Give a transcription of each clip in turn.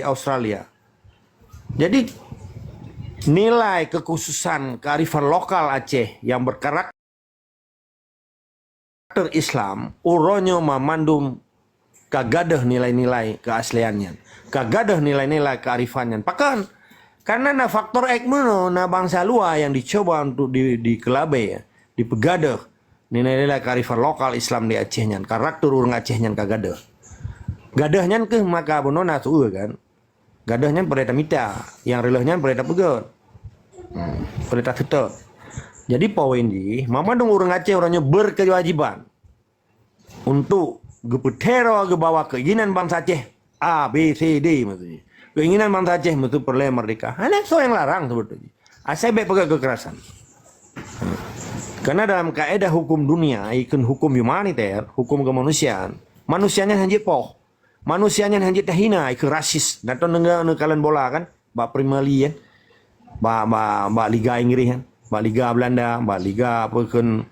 Australia. Jadi nilai kekhususan kearifan lokal Aceh yang berkarakter Islam, uronyo memandum kagadah nilai-nilai keasliannya, kagadah nilai-nilai kearifannya. Bahkan karena na faktor ekmono na bangsa luar yang dicoba untuk dikelabe ya, dipegadah nilai-nilai kearifan lokal Islam di Acehnya, karakter urang Acehnya kagadah. Gadahnya ke maka bonona tuh kan. Gadahnya pereta mita, yang relahnya pereta pegot. Pereta tetap. Jadi poin di, mama dong orang Aceh orangnya berkewajiban untuk gepetero ke bawah keinginan bangsa Aceh A, B, C, D maksudnya. Keinginan bangsa Aceh itu perlu merdeka. Hanya so yang larang sebetulnya. Asal baik pegang kekerasan. Karena dalam kaidah hukum dunia, ikut hukum humaniter, hukum kemanusiaan, manusianya hanya poh. Manusianya hanya terhina, ikut rasis. Datang dengan kalian bola kan, bak Premier League kan, bak Liga Inggris kan, bak Liga Belanda, bak Liga apa kan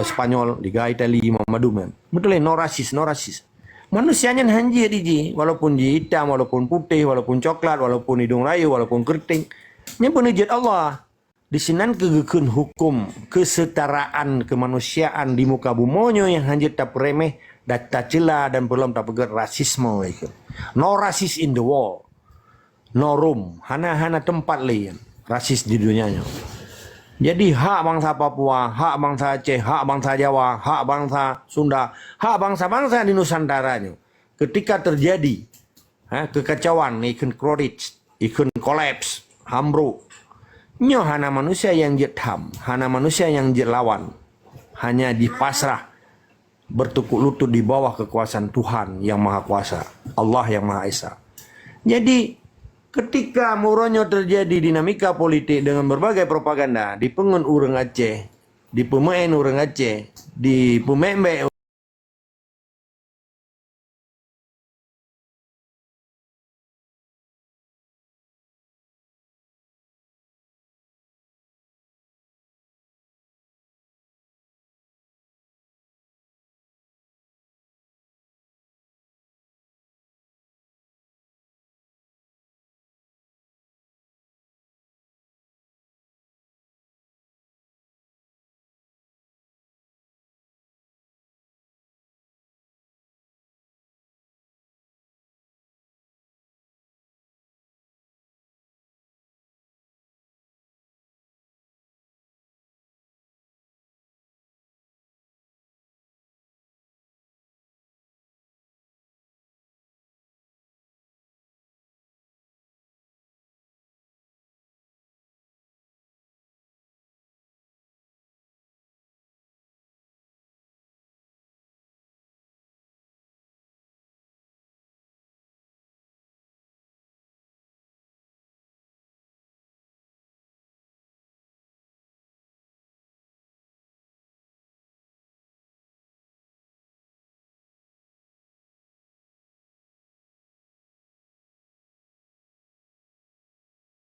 Spanyol, Liga Italia, Mamadum kan. Betul no rasis, no rasis. Manusianya hanya di walaupun hitam, walaupun putih, walaupun coklat, walaupun hidung rayu, walaupun keriting. Ini penujat Allah. Di sini kegekeun hukum kesetaraan kemanusiaan di muka bumonyo yang hanya tak remeh, tak celah dan belum tak pegat rasisme itu. No rasis in the world. No room. Hana tempat lain rasis di dunianya. Jadi hak bangsa Papua, hak bangsa Aceh, hak bangsa Jawa, hak bangsa Sunda, hak bangsa-bangsa di Nusantaranya. Ketika terjadi kekacauan, ikut krodit, ikut kolaps, hambruk. Nyo hana manusia yang jetham, hana manusia yang jelawan, hanya dipasrah bertukuk lutut di bawah kekuasaan Tuhan yang Maha Kuasa, Allah yang Maha Esa. Jadi ketika muronyo terjadi dinamika politik dengan berbagai propaganda di pengun urang Aceh, di pemain urang Aceh, di pemembe